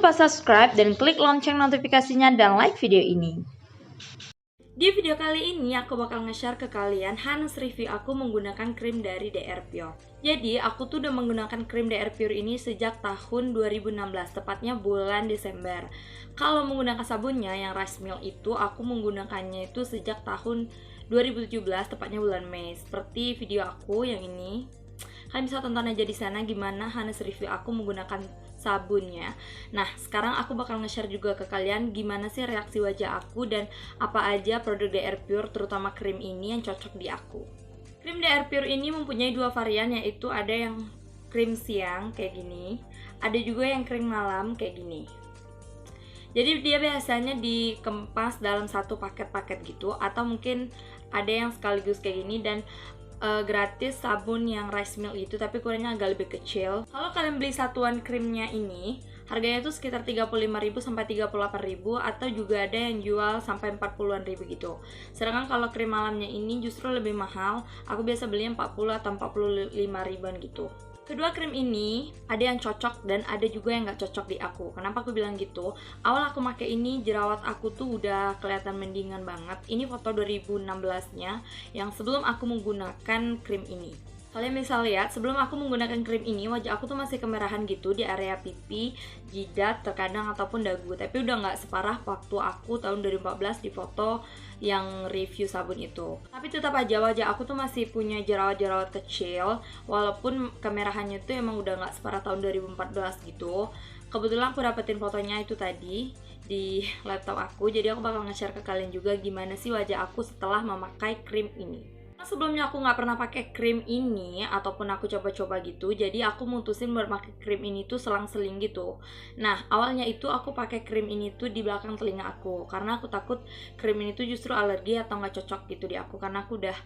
lupa subscribe dan klik lonceng notifikasinya dan like video ini. Di video kali ini aku bakal nge-share ke kalian Hannes review aku menggunakan krim dari DR Pure. Jadi aku tuh udah menggunakan krim DR Pure ini sejak tahun 2016, tepatnya bulan Desember. Kalau menggunakan sabunnya yang rice milk itu aku menggunakannya itu sejak tahun 2017, tepatnya bulan Mei. Seperti video aku yang ini. Kalian bisa tonton aja di sana gimana Hannes review aku menggunakan sabunnya. Nah, sekarang aku bakal nge-share juga ke kalian gimana sih reaksi wajah aku dan apa aja produk DR Pure terutama krim ini yang cocok di aku. Krim DR Pure ini mempunyai dua varian, yaitu ada yang krim siang kayak gini, ada juga yang krim malam kayak gini. Jadi dia biasanya dikemas dalam satu paket-paket gitu, atau mungkin ada yang sekaligus kayak gini dan gratis sabun yang rice milk itu, tapi ukurannya agak lebih kecil. Kalau kalian beli satuan krimnya ini, harganya itu sekitar 35.000 sampai 38.000, atau juga ada yang jual sampai 40-an ribu gitu. Sedangkan kalau krim malamnya ini justru lebih mahal. Aku biasa belinya 40 atau 45 ribuan gitu. Kedua krim ini ada yang cocok dan ada juga yang nggak cocok di aku. Kenapa aku bilang gitu? Awal aku pakai ini jerawat aku tuh udah kelihatan mendingan banget. Ini foto 2016-nya yang sebelum aku menggunakan krim ini. Kalian bisa lihat sebelum aku menggunakan krim ini wajah aku tuh masih kemerahan gitu di area pipi, jidat, terkadang ataupun dagu. Tapi udah nggak separah waktu aku tahun 2014 di foto yang review sabun itu. Tapi tetap aja wajah aku tuh masih punya jerawat-jerawat kecil, walaupun kemerahannya tuh emang udah nggak separah tahun 2014 gitu. Kebetulan aku dapetin fotonya itu tadi di laptop aku, jadi aku bakal nge-share ke kalian juga gimana sih wajah aku setelah memakai krim ini. Sebelumnya aku nggak pernah pakai krim ini ataupun aku coba-coba gitu, jadi aku mutusin buat pakai krim ini tuh selang-seling gitu. Nah, awalnya itu aku pakai krim ini tuh di belakang telinga aku karena aku takut krim ini tuh justru alergi atau nggak cocok gitu di aku, karena aku udah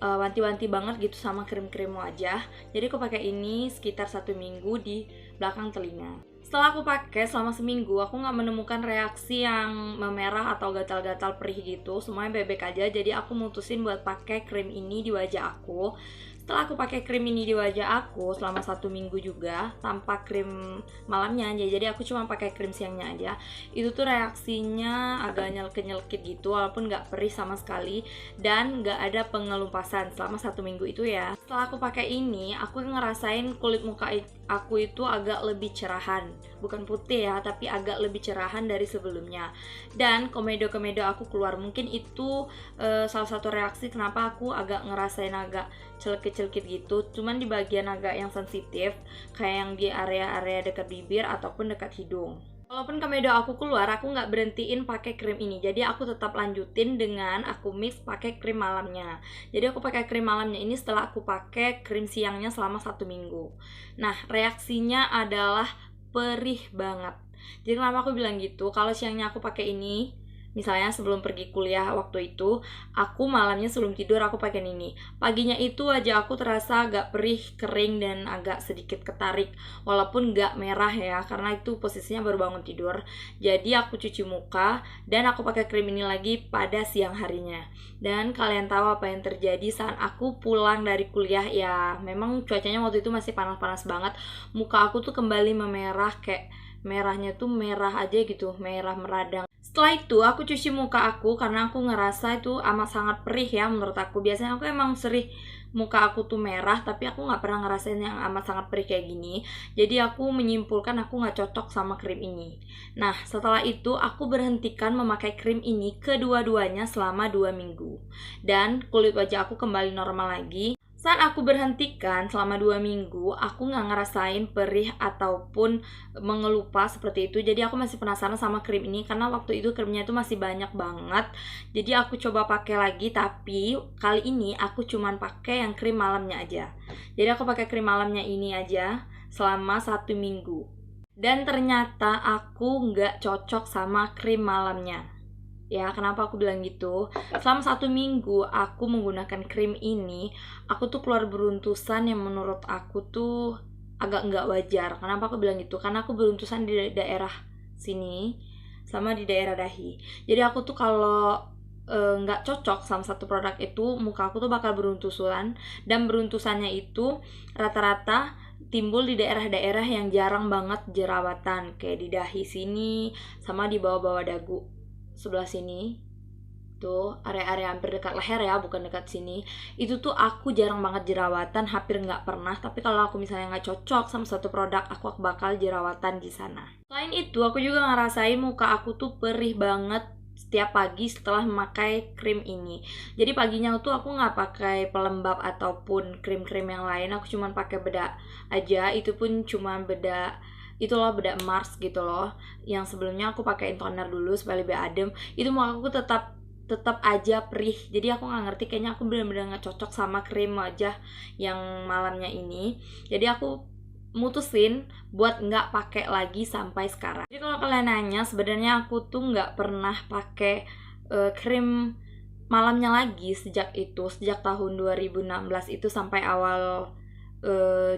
wanti-wanti banget gitu sama krim-krim wajah. Jadi aku pakai ini sekitar 1 minggu di belakang telinga. Setelah aku pakai selama seminggu, aku nggak menemukan reaksi yang memerah atau gatal-gatal perih gitu. Semuanya bebek aja, jadi aku mutusin buat pakai krim ini di wajah aku. Setelah aku pakai krim ini di wajah aku selama 1 minggu juga tanpa krim malamnya aja, jadi aku cuma pakai krim siangnya aja. Itu tuh reaksinya agak nyelkit-nyelkit gitu, walaupun nggak perih sama sekali dan nggak ada pengelupasan selama 1 minggu itu ya. Setelah aku pakai ini, aku ngerasain kulit muka aku itu agak lebih cerahan, bukan putih ya, tapi agak lebih cerahan dari sebelumnya. Dan komedo-komedo aku keluar, mungkin itu salah satu reaksi kenapa aku agak ngerasain agak celkit-celkit gitu, cuman di bagian agak yang sensitif, kayak yang di area-area dekat bibir ataupun dekat hidung. Walaupun komedo aku keluar, aku nggak berhentiin pakai krim ini, jadi aku tetap lanjutin dengan aku mix pakai krim malamnya. Jadi aku pakai krim malamnya ini setelah aku pakai krim siangnya selama 1 minggu. Nah, reaksinya adalah perih banget. Jadi kenapa aku bilang gitu? Kalau siangnya aku pakai ini, misalnya sebelum pergi kuliah waktu itu, aku malamnya sebelum tidur aku pakai ini. Paginya itu wajah aku terasa agak perih, kering, dan agak sedikit ketarik. Walaupun nggak merah ya, karena itu posisinya baru bangun tidur. Jadi aku cuci muka, dan aku pakai krim ini lagi pada siang harinya. Dan kalian tahu apa yang terjadi saat aku pulang dari kuliah ya, memang cuacanya waktu itu masih panas-panas banget. Muka aku tuh kembali memerah, kayak merahnya tuh merah aja gitu, merah meradang. Setelah itu aku cuci muka aku karena aku ngerasa itu amat sangat perih ya menurut aku. Biasanya aku emang sering muka aku tuh merah, tapi aku nggak pernah ngerasain yang amat sangat perih kayak gini. Jadi aku menyimpulkan aku nggak cocok sama krim ini. Nah, setelah itu aku berhentikan memakai krim ini kedua-duanya selama 2 minggu. Dan kulit wajah aku kembali normal lagi. Saat aku berhentikan selama 2 minggu, aku nggak ngerasain perih ataupun mengelupas seperti itu. Jadi aku masih penasaran sama krim ini karena waktu itu krimnya itu masih banyak banget. Jadi aku coba pakai lagi, tapi kali ini aku cuman pakai yang krim malamnya aja. Jadi aku pakai krim malamnya ini aja selama 1 minggu. Dan ternyata aku nggak cocok sama krim malamnya. Ya, kenapa aku bilang gitu? Selama 1 minggu aku menggunakan krim ini, aku tuh keluar beruntusan yang menurut aku tuh agak nggak wajar. Kenapa aku bilang gitu? Karena aku beruntusan di daerah sini sama di daerah dahi. Jadi aku tuh kalau nggak cocok sama satu produk itu, muka aku tuh bakal beruntusan, dan beruntusannya itu rata-rata timbul di daerah-daerah yang jarang banget jerawatan, kayak di dahi sini sama di bawah-bawah dagu sebelah sini. Tuh, area-area hampir dekat leher ya, bukan dekat sini. Itu tuh aku jarang banget jerawatan, hampir nggak pernah. Tapi kalau aku misalnya nggak cocok sama satu produk, aku bakal jerawatan di sana. Selain itu, aku juga ngerasain muka aku tuh perih banget setiap pagi setelah memakai krim ini. Jadi paginya tuh aku nggak pakai pelembab ataupun krim-krim yang lain, aku cuma pakai bedak aja. Itu pun cuma bedak itu loh, bedak Mars gitu loh. Yang sebelumnya aku pakai toner dulu supaya lebih adem. Itu muka aku tetap aja perih. Jadi aku nggak ngerti, kayaknya aku benar-benar nggak cocok sama krim wajah yang malamnya ini. Jadi aku mutusin buat nggak pakai lagi sampai sekarang. Jadi kalau kalian nanya, sebenarnya aku tuh nggak pernah pakai krim malamnya lagi sejak tahun 2016 itu sampai awal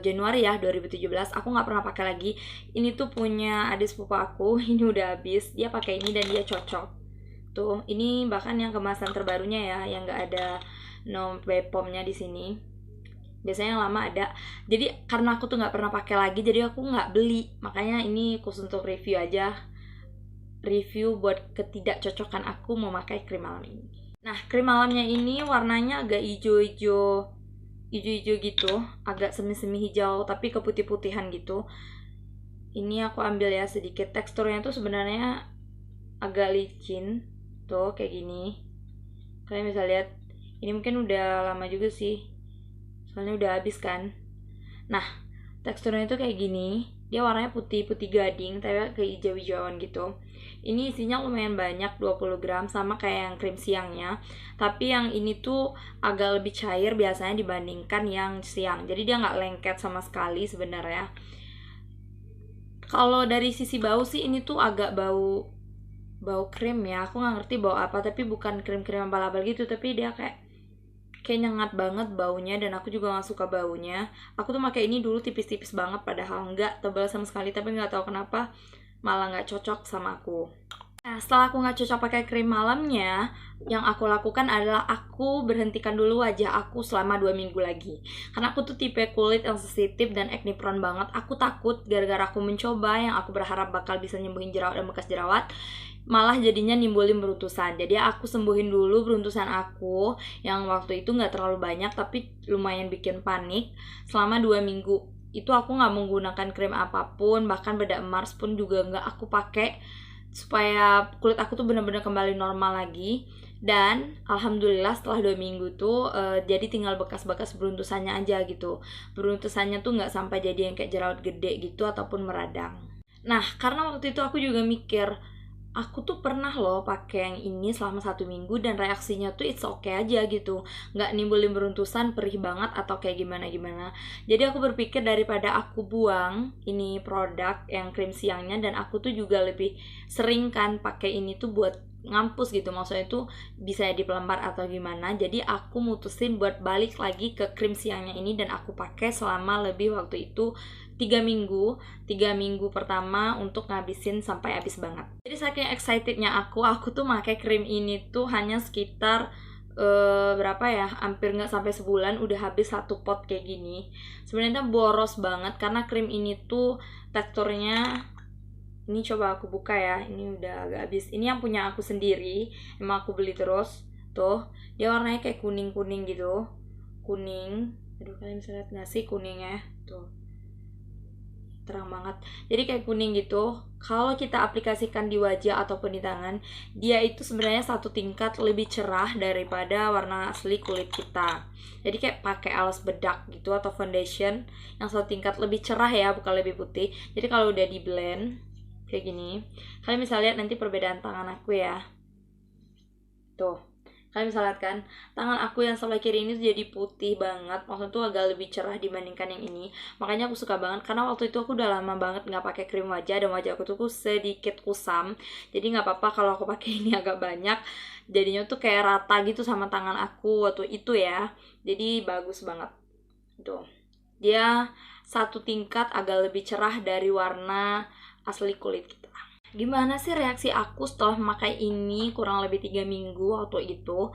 Januari ya 2017 aku nggak pernah pakai lagi. Ini tuh punya adik sepupu aku, ini udah habis, dia pakai ini dan dia cocok. Tuh, ini bahkan yang kemasan terbarunya ya, yang nggak ada no Bepomnya di sini. Biasanya yang lama ada. Jadi karena aku tuh nggak pernah pakai lagi, jadi aku nggak beli. Makanya ini khusus untuk review aja, review buat ketidakcocokan aku memakai krim malam ini. Nah, krim malamnya ini warnanya agak hijau-hijau gitu, agak semi-semi hijau tapi keputih-putihan gitu. Ini aku ambil ya sedikit. Teksturnya tuh sebenarnya agak licin. Tuh kayak gini, kalian bisa lihat. Ini mungkin udah lama juga sih, soalnya udah habis kan. Nah, teksturnya itu kayak gini. Dia warnanya putih-putih gading tapi kayak hijau-hijauan gitu. Ini isinya lumayan banyak, 20 gram, sama kayak yang krim siangnya. Tapi yang ini tuh agak lebih cair biasanya dibandingkan yang siang. Jadi dia nggak lengket sama sekali sebenarnya. Kalau dari sisi bau sih ini tuh agak bau krim ya, aku nggak ngerti bau apa, tapi bukan krim-krim abal-abal gitu, tapi dia kayak nyengat banget baunya, dan aku juga nggak suka baunya. Aku tuh pakai ini dulu tipis-tipis banget, padahal nggak tebal sama sekali, tapi nggak tahu kenapa malah nggak cocok sama aku. Nah, setelah aku nggak cocok pakai krim malamnya, yang aku lakukan adalah aku berhentikan dulu wajah aku selama 2 minggu lagi. Karena aku tuh tipe kulit yang sensitif dan acne prone banget. Aku takut gara-gara aku mencoba yang aku berharap bakal bisa nyembuhin jerawat dan bekas jerawat, malah jadinya nimbulin beruntusan. Jadi aku sembuhin dulu beruntusan aku yang waktu itu nggak terlalu banyak tapi lumayan bikin panik. Selama 2 minggu itu aku nggak menggunakan krim apapun, bahkan bedak Mars pun juga nggak aku pakai, supaya kulit aku tuh benar-benar kembali normal lagi. Dan alhamdulillah setelah 2 minggu tuh jadi tinggal bekas-bekas beruntusannya aja gitu. Beruntusannya tuh nggak sampai jadi yang kayak jerawat gede gitu ataupun meradang. Nah, karena waktu itu aku juga mikir, aku tuh pernah loh pakai yang ini selama 1 minggu dan reaksinya tuh it's okay aja gitu, nggak nimbulin beruntusan, perih banget atau kayak gimana-gimana. Jadi aku berpikir daripada aku buang ini produk yang krim siangnya, dan aku tuh juga lebih sering kan pakai ini tuh buat ngampus gitu, maksudnya tuh bisa di pelempar atau gimana. Jadi aku mutusin buat balik lagi ke krim siangnya ini, dan aku pakai selama lebih waktu itu 3 minggu pertama untuk ngabisin sampai habis banget. Jadi saking excitednya aku tuh pakai krim ini tuh hanya sekitar berapa ya, hampir nggak sampai sebulan udah habis 1 pot kayak gini. Sebenarnya boros banget karena krim ini tuh teksturnya, ini coba aku buka ya, ini udah agak habis. Ini yang punya aku sendiri, emang aku beli terus. Tuh, dia warnanya kayak kuning-kuning gitu. Kuning, aduh kalian bisa lihat nggak sih kuningnya? Tuh, terang banget. Jadi kayak kuning gitu. Kalau kita aplikasikan di wajah ataupun di tangan, dia itu sebenarnya 1 tingkat lebih cerah daripada warna asli kulit kita. Jadi kayak pakai alas bedak gitu atau foundation yang 1 tingkat lebih cerah ya, bukan lebih putih. Jadi kalau udah di blend kayak gini, kalian bisa lihat nanti perbedaan tangan aku ya. Tuh, kalian bisa lihat kan, tangan aku yang sebelah kiri ini tuh jadi putih banget, maksudnya tuh agak lebih cerah dibandingkan yang ini. Makanya aku suka banget, karena waktu itu aku udah lama banget nggak pakai krim wajah, dan wajah aku tuh sedikit kusam. Jadi nggak apa-apa kalau aku pakai ini agak banyak, jadinya tuh kayak rata gitu sama tangan aku waktu itu ya. Jadi bagus banget. Tuh, dia 1 tingkat agak lebih cerah dari warna asli kulit kita. Gimana sih reaksi aku setelah memakai ini kurang lebih 3 minggu waktu itu?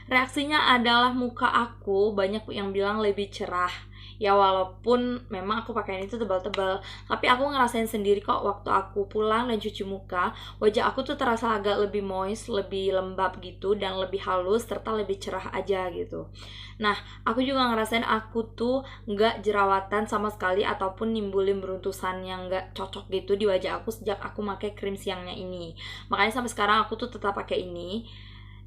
Reaksinya adalah muka aku banyak yang bilang lebih cerah. Ya walaupun memang aku pakaian itu tebal-tebal, tapi aku ngerasain sendiri kok waktu aku pulang dan cuci muka, wajah aku tuh terasa agak lebih moist, lebih lembab gitu, dan lebih halus serta lebih cerah aja gitu. Nah, aku juga ngerasain aku tuh nggak jerawatan sama sekali ataupun nimbulin beruntusan yang nggak cocok gitu di wajah aku sejak aku pakai krim siangnya ini. Makanya sampai sekarang aku tuh tetap pakai ini.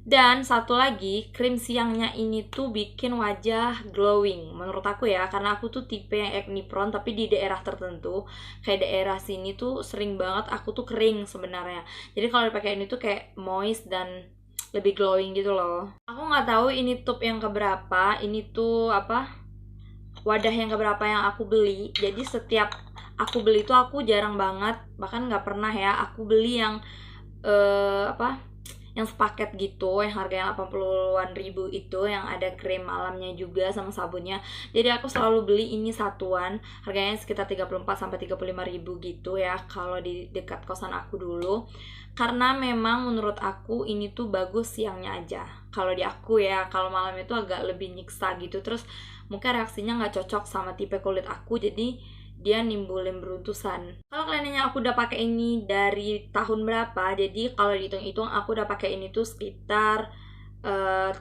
Dan satu lagi, krim siangnya ini tuh bikin wajah glowing menurut aku ya, karena aku tuh tipe yang acne prone, tapi di daerah tertentu kayak daerah sini tuh sering banget aku tuh kering sebenarnya. Jadi kalau dipakai ini tuh kayak moist dan lebih glowing gitu loh. Aku nggak tahu ini tube yang keberapa, ini tuh apa, wadah yang keberapa yang aku beli. Jadi setiap aku beli tuh aku jarang banget, bahkan nggak pernah ya aku beli yang apa, yang sepaket gitu yang harganya 80-an ribu itu, yang ada krim malamnya juga sama sabunnya. Jadi aku selalu beli ini satuan, harganya sekitar 34 sampai 35 ribu gitu ya kalau di dekat kosan aku dulu. Karena memang menurut aku ini tuh bagus siangnya aja. Kalau di aku ya, kalau malam itu agak lebih nyiksa gitu, terus mungkin reaksinya nggak cocok sama tipe kulit aku, jadi dia nimbulin beruntusan. Kalau kalian nanya aku udah pakai ini dari tahun berapa, jadi kalau dihitung-hitung aku udah pakai ini tuh sekitar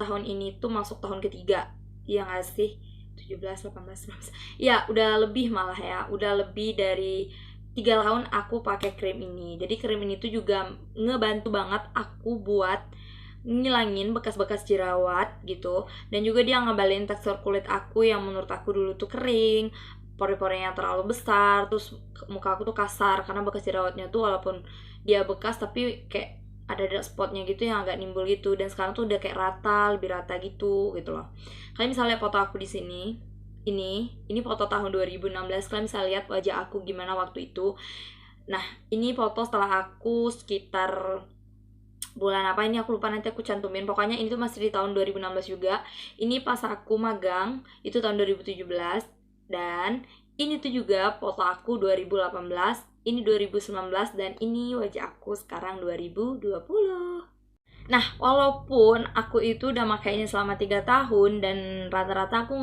tahun ini tuh masuk tahun ketiga. Iya nggak sih? 17, 18, 19. Ya, udah lebih malah ya. Udah lebih dari 3 tahun aku pakai krim ini. Jadi krim ini tuh juga ngebantu banget aku buat ngilangin bekas-bekas jerawat gitu, dan juga dia ngebalin tekstur kulit aku yang menurut aku dulu tuh kering, pori-porinya terlalu besar, terus muka aku tuh kasar karena bekas jerawatnya tuh walaupun dia bekas tapi kayak ada spotnya gitu yang agak nimbul gitu, dan sekarang tuh udah kayak rata, lebih rata gitu loh. Kalian bisa lihat foto aku di sini. Ini foto tahun 2016. Kalian bisa lihat wajah aku gimana waktu itu. Nah, ini foto setelah aku sekitar bulan apa ini aku lupa, nanti aku cantumin. Pokoknya ini tuh masih di tahun 2016 juga. Ini pas aku magang itu tahun 2017. Dan ini tuh juga foto aku 2018, ini 2019, dan ini wajah aku sekarang 2020. Nah, walaupun aku itu udah makainya selama 3 tahun dan rata-rata aku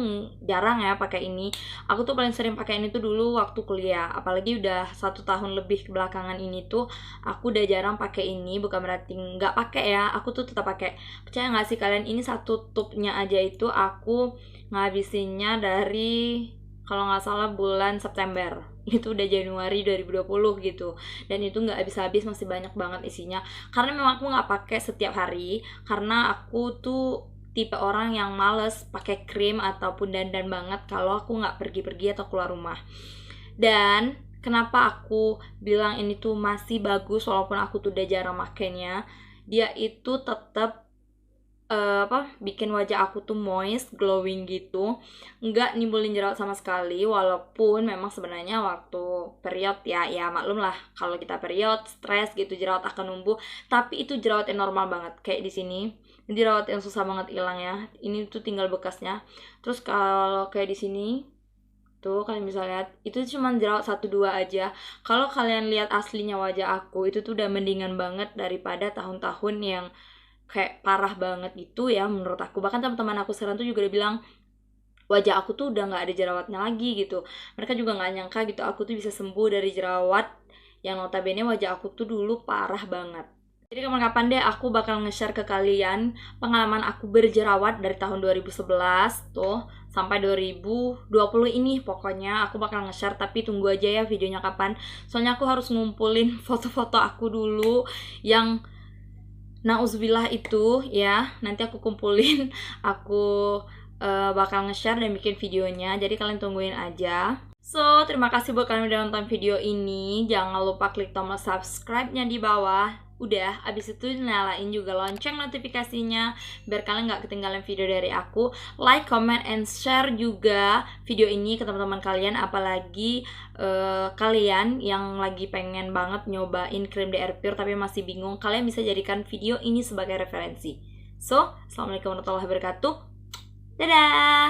jarang ya pakai ini. Aku tuh paling sering pakai ini tuh dulu waktu kuliah. Apalagi udah 1 tahun lebih kebelakangan ini tuh aku udah jarang pakai ini. Bukan berarti nggak pakai ya, aku tuh tetap pakai. Percaya nggak sih kalian, ini satu tube-nya aja itu aku ngabisinnya dari, kalau nggak salah, bulan September. Itu udah Januari 2020 gitu, dan itu nggak habis-habis, masih banyak banget isinya. Karena memang aku nggak pakai setiap hari, karena aku tuh tipe orang yang males pakai krim ataupun dandan banget kalau aku nggak pergi-pergi atau keluar rumah. Dan kenapa aku bilang ini tuh masih bagus walaupun aku tuh udah jarang makainya, dia itu tetap bikin wajah aku tuh moist, glowing gitu, nggak nimbulin jerawat sama sekali. Walaupun memang sebenarnya waktu period ya maklum lah, kalau kita period, stres gitu, jerawat akan numbuh. Tapi itu jerawat yang normal banget, kayak di sini jerawat yang susah banget hilang ya. Ini tuh tinggal bekasnya. Terus kalau kayak di sini tuh kalian bisa lihat, itu cuma jerawat 1-2 aja. Kalau kalian lihat aslinya wajah aku, itu tuh udah mendingan banget daripada tahun-tahun yang kayak parah banget gitu ya menurut aku. Bahkan teman-teman aku sekarang tuh juga udah bilang wajah aku tuh udah nggak ada jerawatnya lagi gitu. Mereka juga nggak nyangka gitu aku tuh bisa sembuh dari jerawat yang notabene wajah aku tuh dulu parah banget. Jadi kapan-kapan deh aku bakal nge-share ke kalian pengalaman aku berjerawat dari tahun 2011 tuh sampai 2020 ini. Pokoknya aku bakal nge-share, tapi tunggu aja ya videonya kapan. Soalnya aku harus ngumpulin foto-foto aku dulu yang nauzubillah itu ya, nanti aku kumpulin, aku bakal nge-share dan bikin videonya, jadi kalian tungguin aja. So, terima kasih buat kalian udah nonton video ini. Jangan lupa klik tombol subscribe-nya di bawah. Udah, abis itu nyalain juga lonceng notifikasinya biar kalian gak ketinggalan video dari aku. Like, comment, and share juga video ini ke teman-teman kalian. Apalagi kalian yang lagi pengen banget nyobain krim DR Pure tapi masih bingung, kalian bisa jadikan video ini sebagai referensi. So, assalamualaikum warahmatullahi wabarakatuh. Dadah!